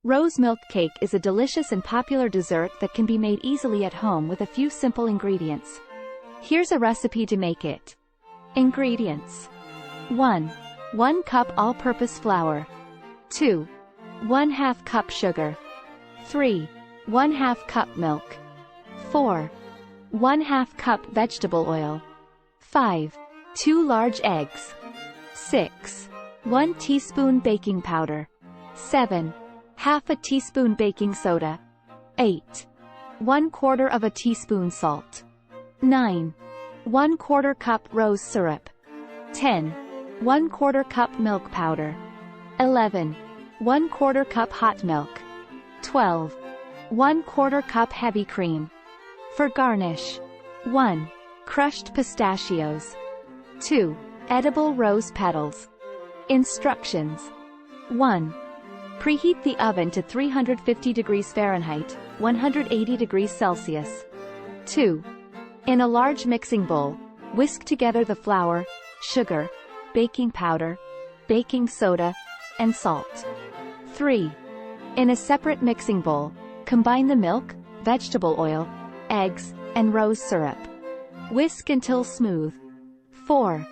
Rose milk cake is a delicious and popular dessert that can be made easily at home with a few simple ingredients. Here's a recipe to make it. Ingredients. 1. 1 cup all-purpose flour. 2. 1/2 cup sugar. 3. 1/2 cup milk. 4. 1/2 cup vegetable oil. 5. 2 large eggs. 6. 1 teaspoon baking powder. 7. 1/2 teaspoon baking soda. 8. 1/4 of a teaspoon salt. 9. 1/4 cup rose syrup. 10. 1/4 cup milk powder. 11. 1/4 cup hot milk. 12. 1/4 cup heavy cream. For garnish. 1. Crushed pistachios. 2. Edible rose petals. Instructions. 1. Preheat the oven to 350 degrees Fahrenheit, 180 degrees Celsius. 2. In a large mixing bowl, whisk together the flour, sugar, baking powder, baking soda, and salt. 3. In a separate mixing bowl, combine the milk, vegetable oil, eggs, and rose syrup. Whisk until smooth. 4.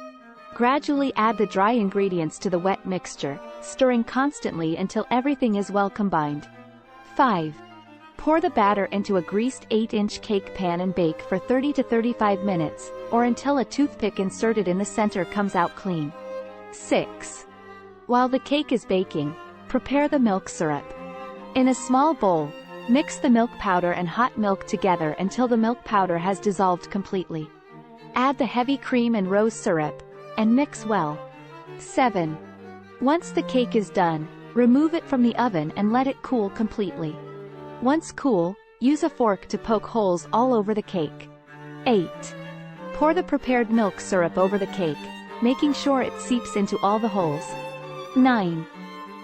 Gradually add the dry ingredients to the wet mixture, stirring constantly until everything is well combined. 5. Pour the batter into a greased 8-inch cake pan and bake for 30 to 35 minutes, or until a toothpick inserted in the center comes out clean. 6. While the cake is baking, prepare the milk syrup. In a small bowl, mix the milk powder and hot milk together until the milk powder has dissolved completely. Add the heavy cream and rose syrup, and mix well. 7. Once the cake is done, remove it from the oven and let it cool completely. Once cool, use a fork to poke holes all over the cake. 8. Pour the prepared milk syrup over the cake, making sure it seeps into all the holes. 9.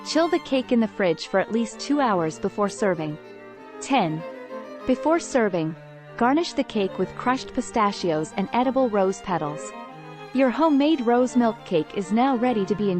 Chill the cake in the fridge for at least 2 hours before serving. 10. Before serving, garnish the cake with crushed pistachios and edible rose petals. Your homemade rose milk cake is now ready to be enjoyed.